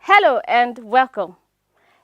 Hello and welcome.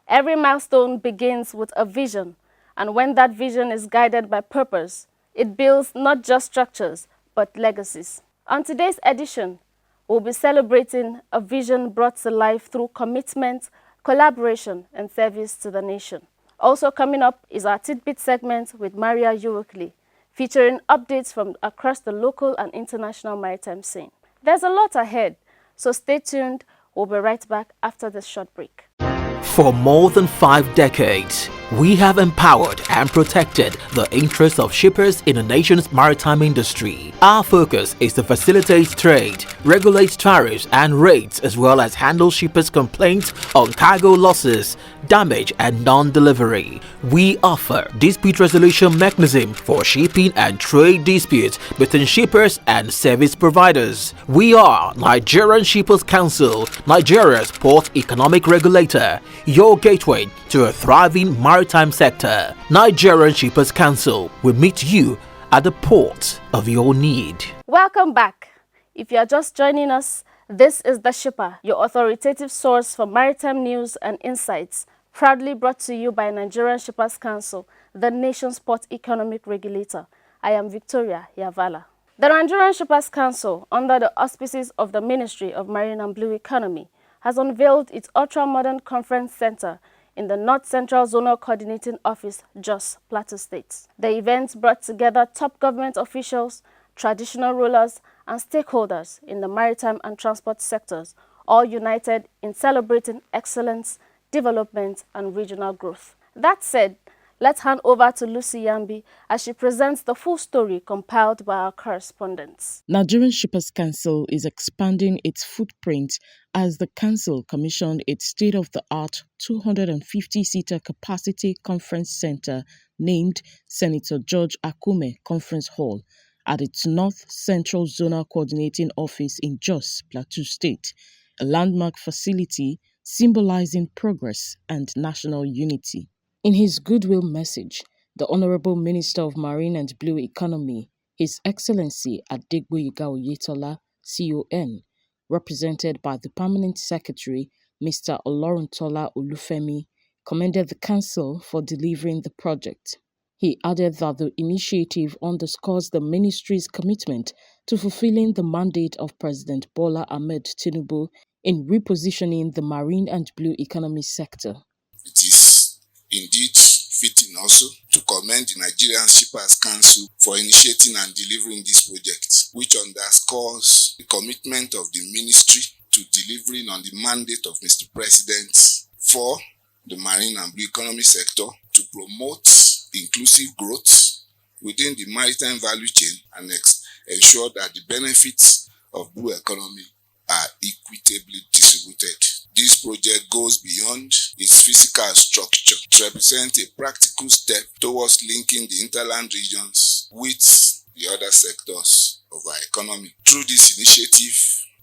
Every milestone begins with a vision, and when that vision is guided by purpose, it builds not just structures, but legacies. On today's edition, we'll be celebrating a vision brought to life through commitment, collaboration, and service to the nation. Also coming up is our Tidbit segment with Maria Uwukli, featuring updates from across the local and international maritime scene. There's a lot ahead, so stay tuned. We'll be right back after this short break. For more than 5 decades, we have empowered and protected the interests of shippers in the nation's maritime industry. Our focus is to facilitate trade, regulate tariffs and rates, as well as handle shippers' complaints on cargo losses, damage and non-delivery. We offer dispute resolution mechanism for shipping and trade disputes between shippers and service providers. We are Nigerian Shippers Council, Nigeria's port economic regulator, your gateway to a thriving maritime sector. Nigerian Shippers Council will meet you at the port of your need. Welcome back. If you are just joining us, this is The Shipper, your authoritative source for maritime news and insights, proudly brought to you by Nigerian Shippers Council, the nation's port economic regulator. I am Victoria Yavala. The Nigerian Shippers Council, under the auspices of the Ministry of Marine and Blue Economy, has unveiled its ultra-modern conference center in the North Central Zonal Coordinating Office, Jos, Plateau State. The event brought together top government officials, traditional rulers, and stakeholders in the maritime and transport sectors, all united in celebrating excellence, development, and regional growth. That said, let's hand over to Lucy Yambi as she presents the full story compiled by our correspondents. Nigerian Shippers Council is expanding its footprint as the council commissioned its state-of-the-art 250-seater capacity conference center named Senator George Akume Conference Hall at its North Central Zonal Coordinating Office in Jos, Plateau State, a landmark facility symbolizing progress and national unity. In his goodwill message, the Honorable Minister of Marine and Blue Economy, His Excellency Adegboyega Oyetola, CON, represented by the Permanent Secretary, Mr. Oloruntola Olufemi, commended the Council for delivering the project. He added that the initiative underscores the Ministry's commitment to fulfilling the mandate of President Bola Ahmed Tinubu in repositioning the marine and blue economy sector. It is indeed fitting also to commend the Nigerian Shippers Council for initiating and delivering this project, which underscores the commitment of the ministry to delivering on the mandate of Mr. President for the marine and blue economy sector to promote inclusive growth within the maritime value chain and ensure that the benefits of blue economy are equitably distributed. This project goes beyond its physical structure to represent a practical step towards linking the hinterland regions with the other sectors of our economy. Through this initiative,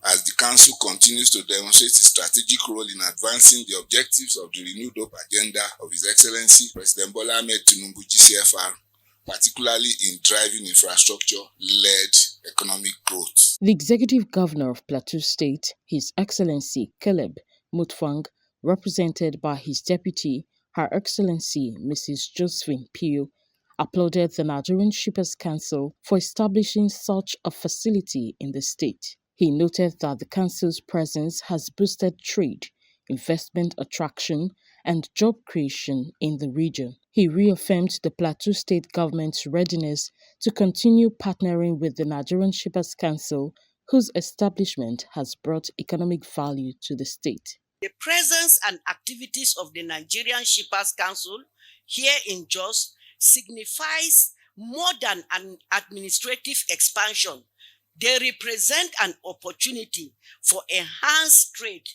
as the Council continues to demonstrate its strategic role in advancing the objectives of the renewed hope agenda of His Excellency President Bola Ahmed Tinubu GCFR, particularly in driving infrastructure-led economic growth. The Executive Governor of Plateau State, His Excellency Caleb Mutfwang, represented by his deputy, Her Excellency Mrs. Josephine Pio, applauded the Nigerian Shippers Council for establishing such a facility in the state. He noted that the council's presence has boosted trade, investment attraction, and job creation in the region. He reaffirmed the Plateau State government's readiness to continue partnering with the Nigerian Shippers Council, whose establishment has brought economic value to the state. The presence and activities of the Nigerian Shippers Council here in Jos signifies more than an administrative expansion. They represent an opportunity for enhanced trade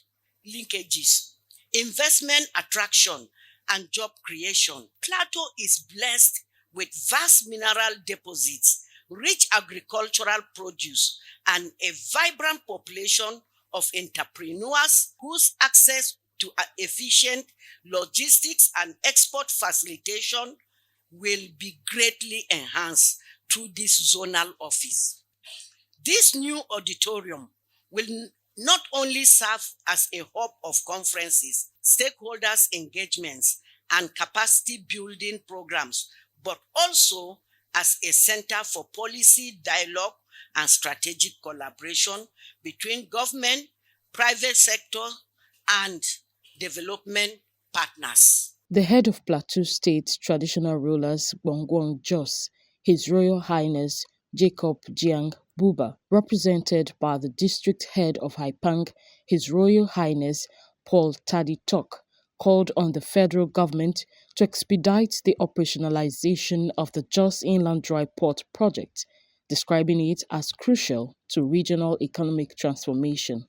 linkages, investment attraction, and job creation. Plateau is blessed with vast mineral deposits, rich agricultural produce, and a vibrant population of entrepreneurs whose access to efficient logistics and export facilitation will be greatly enhanced through this zonal office. This new auditorium will not only serve as a hub of conferences, stakeholders' engagements, and capacity building programs, but also as a center for policy dialogue and strategic collaboration between government, private sector, and development partners. The head of Plateau State Traditional Rulers, Bongwong Jos, His Royal Highness Jacob Jiang Buba, represented by the district head of Haipang, His Royal Highness Paul Tadi Tok, called on the federal government to expedite the operationalization of the Jos Inland Dry Port project, describing it as crucial to regional economic transformation.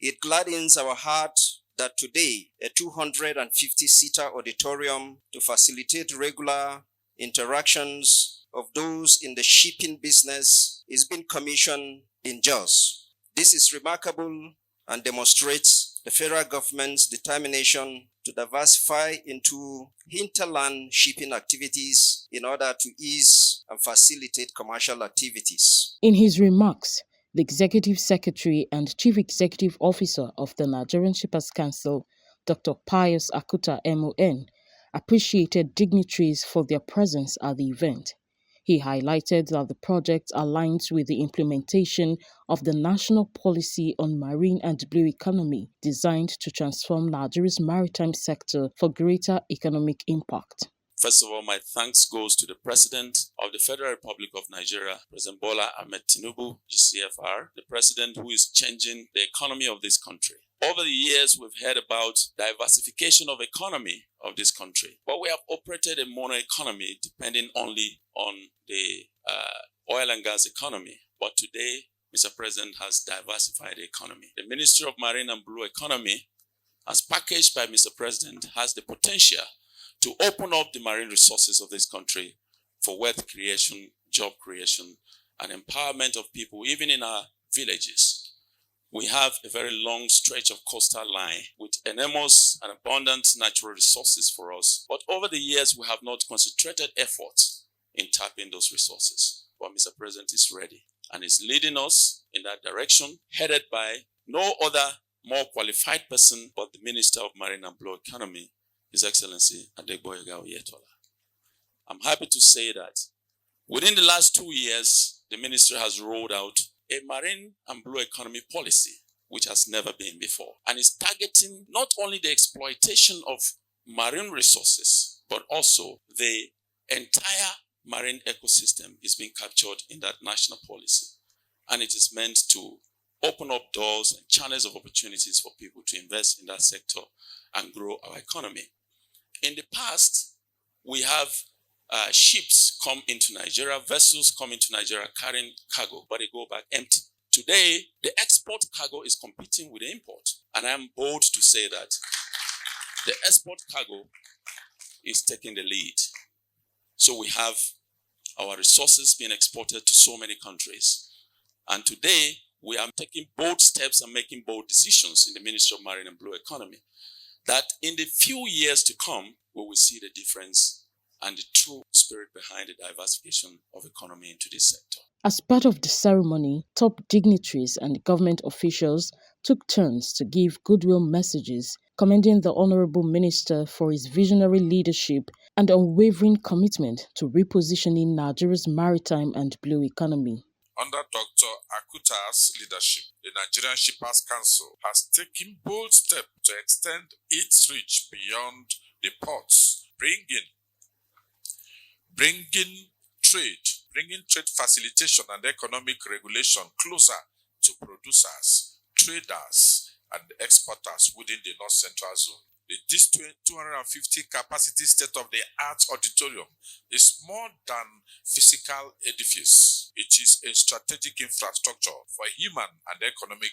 It gladdens our heart that today a 250-seater auditorium to facilitate regular interactions of those in the shipping business is being commissioned in Jos. This is remarkable and demonstrates the federal government's determination to diversify into hinterland shipping activities in order to ease and facilitate commercial activities. In his remarks, the Executive Secretary and Chief Executive Officer of the Nigerian Shippers Council, Dr. Pius Akuta MON, appreciated dignitaries for their presence at the event. He highlighted that the project aligns with the implementation of the National Policy on Marine and Blue Economy, designed to transform Nigeria's maritime sector for greater economic impact. First of all, my thanks goes to the President of the Federal Republic of Nigeria, President Bola Ahmed Tinubu, GCFR, the President who is changing the economy of this country. Over the years, we've heard about diversification of economy of this country, but we have operated a mono economy depending only on the oil and gas economy. But today, Mr. President has diversified the economy. The Ministry of Marine and Blue Economy, as packaged by Mr. President, has the potential to open up the marine resources of this country for wealth creation, job creation, and empowerment of people, even in our villages. We have a very long stretch of coastal line with enormous and abundant natural resources for us. But over the years, we have not concentrated efforts in tapping those resources. But Mr. President is ready and is leading us in that direction, headed by no other more qualified person but the Minister of Marine and Blue Economy, His Excellency Adegboyega Oyetola. I'm happy to say that within the last 2 years, the ministry has rolled out a marine and blue economy policy, which has never been before, and is targeting not only the exploitation of marine resources, but also the entire marine ecosystem is being captured in that national policy. And it is meant to open up doors and channels of opportunities for people to invest in that sector and grow our economy. In the past, we have ships come into Nigeria, vessels come into Nigeria carrying cargo, but they go back empty. Today, the export cargo is competing with the import. And I am bold to say that the export cargo is taking the lead. So we have our resources being exported to so many countries. And today, we are taking bold steps and making bold decisions in the Ministry of Marine and Blue Economy that in the few years to come, we will see the difference and the true spirit behind the diversification of economy into this sector. As part of the ceremony, top dignitaries and government officials took turns to give goodwill messages, commending the Honorable Minister for his visionary leadership and unwavering commitment to repositioning Nigeria's maritime and blue economy. Under Dr. Akuta's leadership, the Nigerian Shippers Council has taken bold steps to extend its reach beyond the ports, bringing trade facilitation and economic regulation closer to producers, traders, and exporters within the North Central Zone. This 250 capacity state-of-the-art auditorium is more than physical edifice. It is a strategic infrastructure for human and economic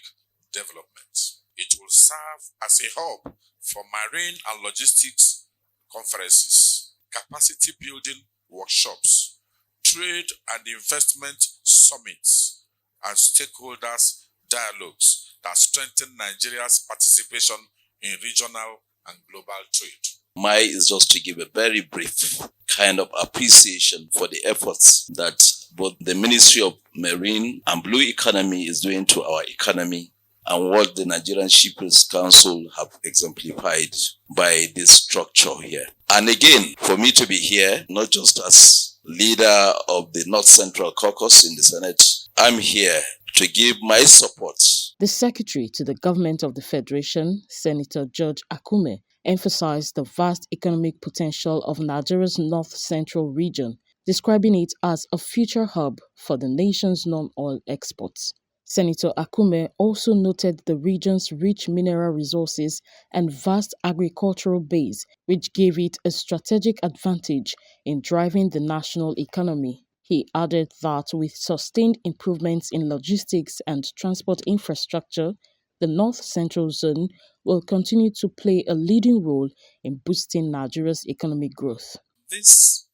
development. It will serve as a hub for marine and logistics conferences, capacity building workshops, trade and investment summits, and stakeholders dialogues that strengthen Nigeria's participation in regional and global trade. Mine is just to give a very brief kind of appreciation for the efforts that both the Ministry of Marine and Blue Economy is doing to our economy and what the Nigerian Shippers Council have exemplified by this structure here. And again, for me to be here, not just as leader of the North Central Caucus in the Senate, I'm here to give my support. The Secretary to the Government of the Federation, Senator George Akume, emphasized the vast economic potential of Nigeria's North Central region, describing it as a future hub for the nation's non-oil exports. Senator Akume also noted the region's rich mineral resources and vast agricultural base, which gave it a strategic advantage in driving the national economy. He added that with sustained improvements in logistics and transport infrastructure, the North Central Zone will continue to play a leading role in boosting Nigeria's economic growth. This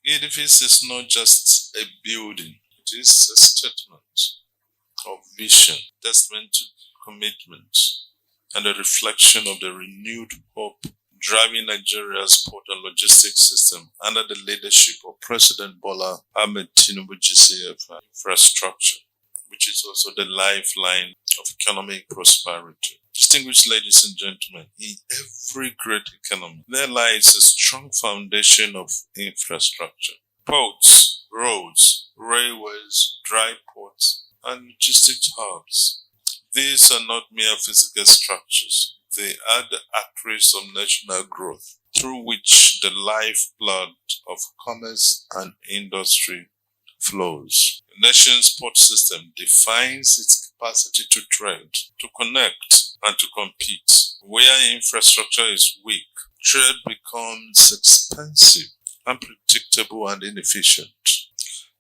edifice is not just a building, it is a statement of vision, testament to commitment, and a reflection of the renewed hope driving Nigeria's port and logistics system under the leadership of President Bola Ahmed Tinubu GCFR infrastructure, which is also the lifeline of economic prosperity. Distinguished ladies and gentlemen, in every great economy, there lies a strong foundation of infrastructure. Ports, roads, railways, dry ports, and logistics hubs. These are not mere physical structures. They are the arteries of national growth, through which the lifeblood of commerce and industry flows. The nation's port system defines its capacity to trade, to connect, and to compete. Where infrastructure is weak, trade becomes expensive, unpredictable, and inefficient.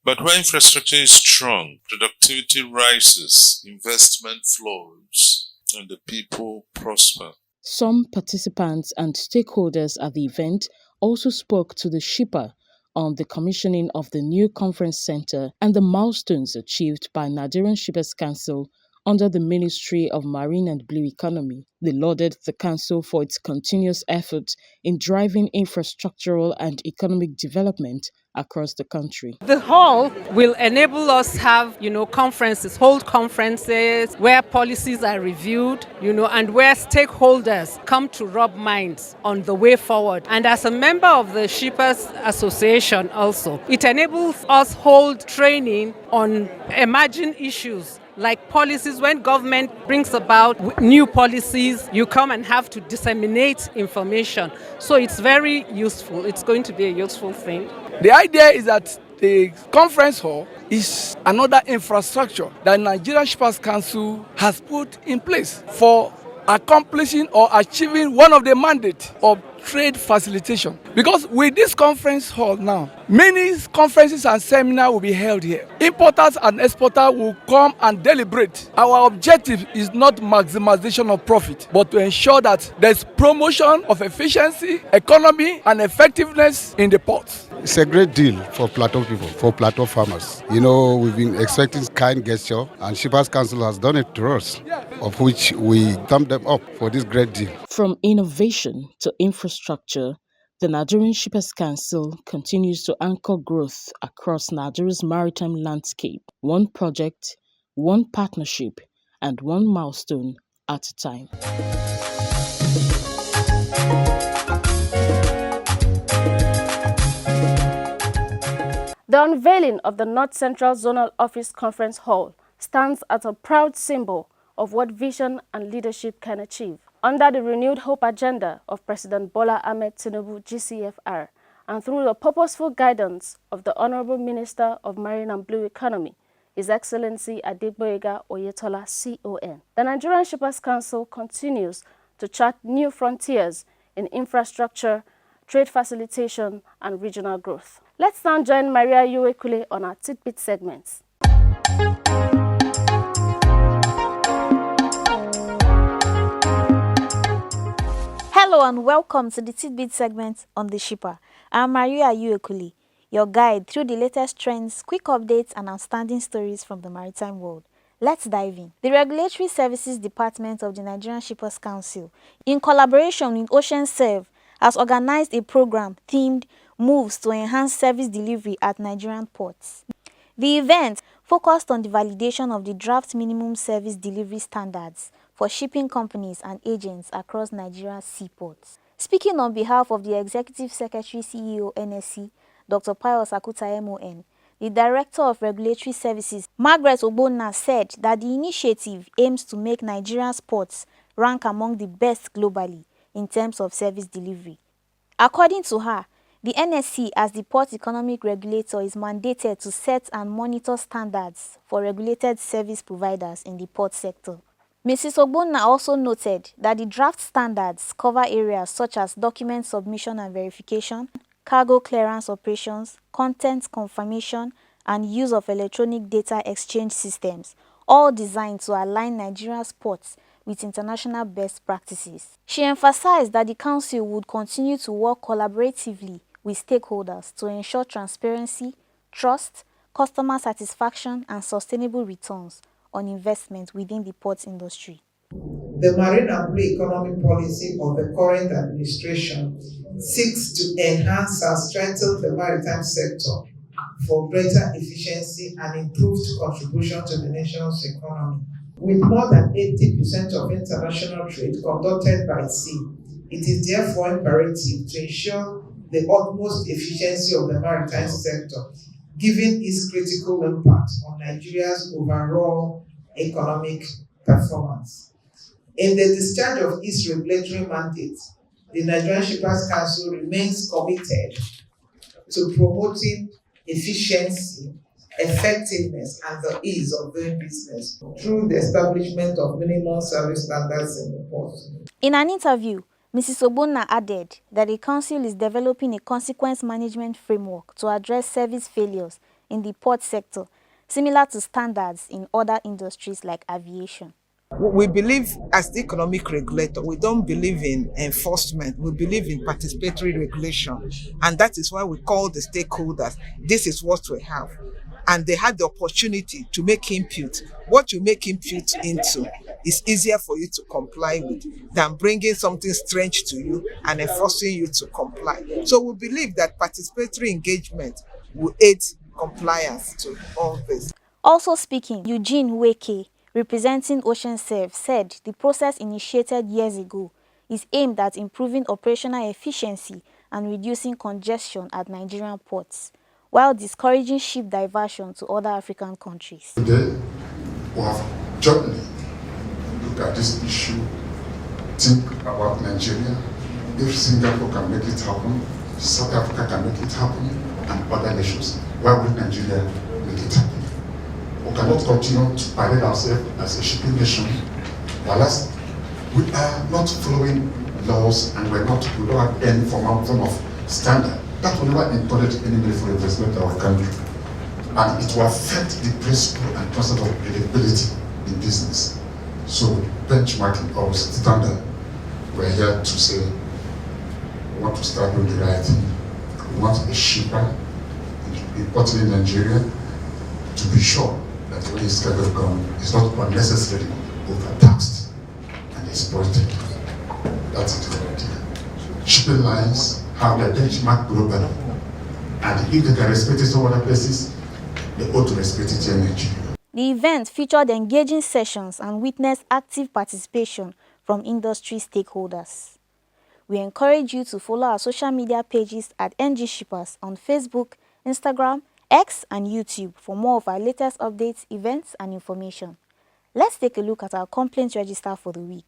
But where infrastructure is strong, productivity rises, investment flows, and the people prosper. Some participants and stakeholders at the event also spoke to the shipper on the commissioning of the new conference center and the milestones achieved by Nigerian Shippers Council under the Ministry of Marine and Blue Economy. They lauded the council for its continuous efforts in driving infrastructural and economic development across the country. The hall will enable us have, conferences, hold conferences where policies are reviewed, and where stakeholders come to rub minds on the way forward. And as a member of the Shippers Association also, it enables us hold training on emerging issues like policies. When government brings about new policies, you come and have to disseminate information. So it's very useful. It's going to be a useful thing. The idea is that the conference hall is another infrastructure that Nigerian Shippers Council has put in place for accomplishing or achieving one of the mandates of trade facilitation. Because with this conference hall now, many conferences and seminars will be held here. Importers and exporters will come and deliberate. Our objective is not maximization of profit, but to ensure that there's promotion of efficiency, economy, and effectiveness in the ports. It's a great deal for plateau people, for plateau farmers. We've been expecting kind gesture, and Shippers Council has done it to us, of which we thumb them up for this great deal. From innovation to infrastructure, the Nigerian Shippers Council continues to anchor growth across Nigeria's maritime landscape, one project, one partnership, and one milestone at a time. The The unveiling of the North Central Zonal Office Conference Hall stands as a proud symbol of what vision and leadership can achieve. Under the renewed hope agenda of President Bola Ahmed Tinubu GCFR, and through the purposeful guidance of the Honorable Minister of Marine and Blue Economy, His Excellency Adegboyega Oyetola CON, the Nigerian Shippers Council continues to chart new frontiers in infrastructure, trade facilitation, and regional growth. Let's now join Maria Uwekule on our Tidbit segments. Hello and welcome to the Tidbit segment on The Shipper. I'm Maria Uwekule, your guide through the latest trends, quick updates, and outstanding stories from the maritime world. Let's dive in. The Regulatory Services Department of the Nigerian Shippers Council, in collaboration with OceanServe, has organized a program themed Moves to Enhance Service Delivery at Nigerian Ports. The event focused on the validation of the draft minimum service delivery standards for shipping companies and agents across Nigeria's seaports. Speaking on behalf of the Executive Secretary CEO NSC, Dr. Pius Akuta MON, the Director of Regulatory Services, Margaret Ogbonna, said that the initiative aims to make Nigeria's ports rank among the best globally in terms of service delivery. According to her, the NSC, as the port economic regulator, is mandated to set and monitor standards for regulated service providers in the port sector. Mrs. Ogbonna also noted that the draft standards cover areas such as document submission and verification, cargo clearance operations, content confirmation, and use of electronic data exchange systems, all designed to align Nigeria's ports with international best practices. She emphasized that the Council would continue to work collaboratively with stakeholders to ensure transparency, trust, customer satisfaction, and sustainable returns on investment within the ports industry. The marine and blue economy policy of the current administration seeks to enhance and strengthen the maritime sector for greater efficiency and improved contribution to the nation's economy. With more than 80% of international trade conducted by sea, it is therefore imperative to ensure the utmost efficiency of the maritime sector, given its critical impact on Nigeria's overall economic performance. In the discharge of its regulatory mandate, the Nigerian Shippers Council remains committed to promoting efficiency, effectiveness, and the ease of doing business through the establishment of minimum service standards in the port. In an interview, Mrs. Ogbonna added that the Council is developing a consequence management framework to address service failures in the port sector, similar to standards in other industries like aviation. We believe, as the economic regulator, we don't believe in enforcement. We believe in participatory regulation. And that is why we call the stakeholders. This is what we have. And they had the opportunity to make input. What you make input into is easier for you to comply with than bringing something strange to you and enforcing you to comply. So we believe that participatory engagement will aid compliance to all this. Also speaking, Eugene Weke, representing OceanServe, said the process initiated years ago is aimed at improving operational efficiency and reducing congestion at Nigerian ports, while discouraging ship diversion to other African countries. Today, we have jointly looked at this issue, think about Nigeria. If Singapore can make it happen, South Africa can make it happen, and other nations, why would Nigeria make it happen? We cannot continue to parade ourselves as a shipping nation, whilst we are not following laws and we don't have any form of standard. That will never encourage any meaningful investment in our country. And it will affect the principle and concept of credibility in business. So benchmarking our standard, we're here to say we want to start doing the right thing. We want a shipper importing in Nigeria to be sure that when his cargo comes, it's not unnecessarily overtaxed and exploited. That's the idea. Shipping lines have their benchmark globally, and if they can respect it in other places, they ought to respect it here in Nigeria. The event featured engaging sessions and witnessed active participation from industry stakeholders. We encourage you to follow our social media pages at NG Shippers on Facebook, Instagram, X and YouTube for more of our latest updates, events and information. Let's take a look at our complaint register for the week.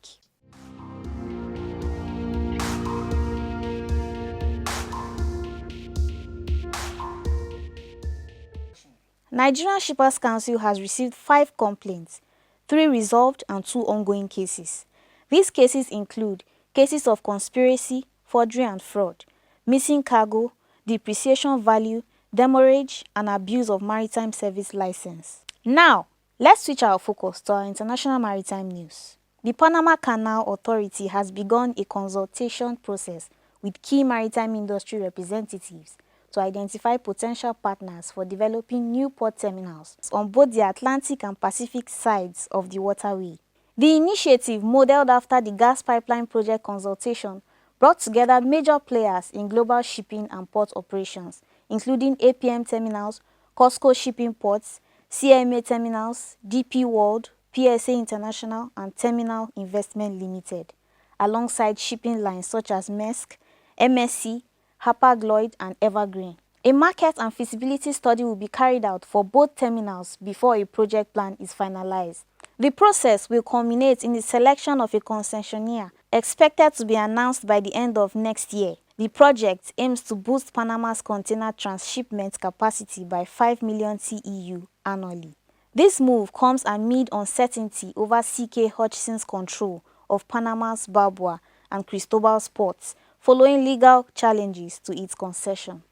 Nigerian Shippers Council has received 5 complaints, 3 resolved and 2 ongoing cases. These cases include cases of conspiracy, forgery and fraud, missing cargo, depreciation value, demurrage and abuse of maritime service license. Now, let's switch our focus to our international maritime news. The Panama Canal Authority has begun a consultation process with key maritime industry representatives to identify potential partners for developing new port terminals on both the Atlantic and Pacific sides of the waterway. The initiative, modeled after the gas pipeline project consultation, brought together major players in global shipping and port operations, including APM Terminals, COSCO Shipping Ports, CMA Terminals, DP World, PSA International, and Terminal Investment Limited, alongside shipping lines such as Maersk, MSC, Hapag-Lloyd, and Evergreen. A market and feasibility study will be carried out for both terminals before a project plan is finalized. The process will culminate in the selection of a concessionaire, expected to be announced by the end of next year. The project aims to boost Panama's container transshipment capacity by 5 million TEU annually. This move comes amid uncertainty over CK Hutchison's control of Panama's Balboa and Cristobal's ports, following legal challenges to its concession.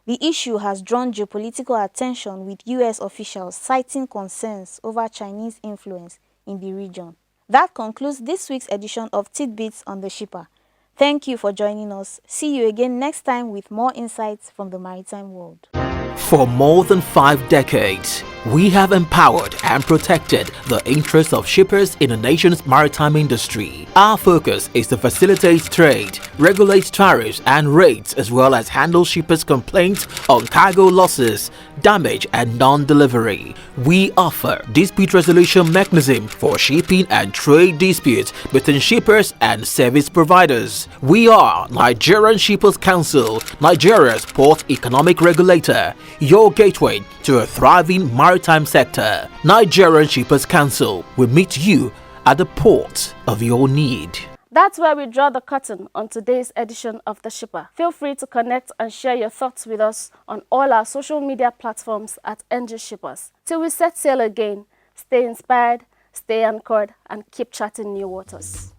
The issue has drawn geopolitical attention, with US officials citing concerns over Chinese influence in the region. That concludes this week's edition of Tidbits on the Shipper. Thank you for joining us. See you again next time with more insights from the maritime world. For more than 5 decades, we have empowered and protected the interests of shippers in the nation's maritime industry. Our focus is to facilitate trade, regulate tariffs and rates, as well as handle shippers' complaints on cargo losses, damage and non-delivery. We offer dispute resolution mechanism for shipping and trade disputes between shippers and service providers. We are Nigerian Shippers Council, Nigeria's port economic regulator, your gateway to a thriving maritime sector. Nigerian Shippers Council will meet you at the port of your need. That's where we draw the curtain on today's edition of The Shipper. Feel free to connect and share your thoughts with us on all our social media platforms at NG Shippers. Till we set sail again, stay inspired, stay anchored, and keep charting new waters.